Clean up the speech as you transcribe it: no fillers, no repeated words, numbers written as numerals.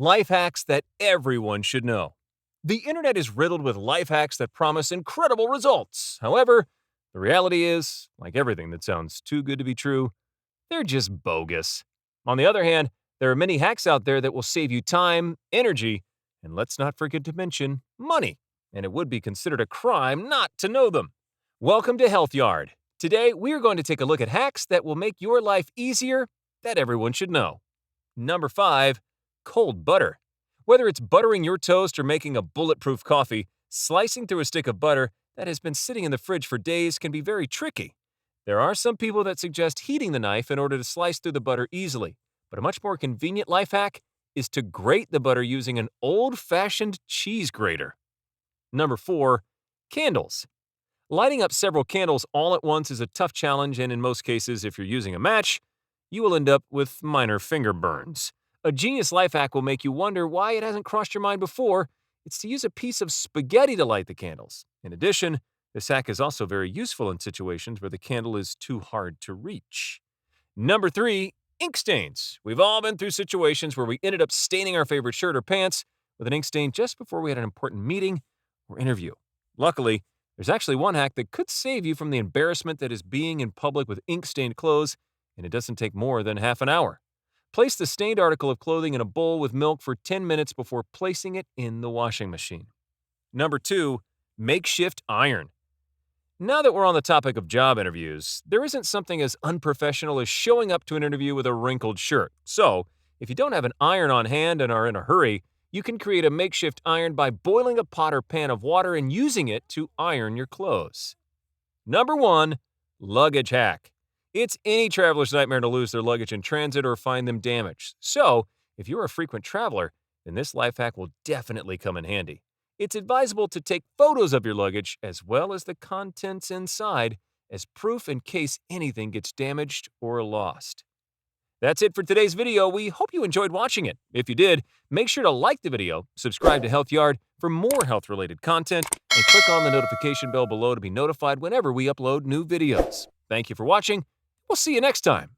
Life hacks that everyone should know. The internet is riddled with life hacks that promise incredible results. However, the reality is, like everything that sounds too good to be true, they're just bogus. On the other hand, there are many hacks out there that will save you time, energy, and let's not forget to mention money. And it would be considered a crime not to know them. Welcome to Health Yard. Today, we are going to take a look at hacks that will make your life easier that everyone should know. Number 5, cold butter. Whether it's buttering your toast or making a bulletproof coffee, slicing through a stick of butter that has been sitting in the fridge for days can be very tricky. There are some people that suggest heating the knife in order to slice through the butter easily, but a much more convenient life hack is to grate the butter using an old-fashioned cheese grater. Number 4, candles. Lighting up several candles all at once is a tough challenge, and in most cases, if you're using a match, you will end up with minor finger burns. A genius life hack will make you wonder why it hasn't crossed your mind before. It's to use a piece of spaghetti to light the candles. In addition, this hack is also very useful in situations where the candle is too hard to reach. Number 3, ink stains. We've all been through situations where we ended up staining our favorite shirt or pants with an ink stain just before we had an important meeting or interview. Luckily, there's actually one hack that could save you from the embarrassment that is being in public with ink-stained clothes, and it doesn't take more than half an hour. Place the stained article of clothing in a bowl with milk for 10 minutes before placing it in the washing machine. Number 2, makeshift iron. Now that we're on the topic of job interviews, there isn't something as unprofessional as showing up to an interview with a wrinkled shirt. So, if you don't have an iron on hand and are in a hurry, you can create a makeshift iron by boiling a pot or pan of water and using it to iron your clothes. Number 1, luggage hack. It's any traveler's nightmare to lose their luggage in transit or find them damaged. So, if you're a frequent traveler, then this life hack will definitely come in handy. It's advisable to take photos of your luggage as well as the contents inside as proof in case anything gets damaged or lost. That's it for today's video. We hope you enjoyed watching it. If you did, make sure to like the video, subscribe to Health Yard for more health-related content, and click on the notification bell below to be notified whenever we upload new videos. Thank you for watching. We'll see you next time.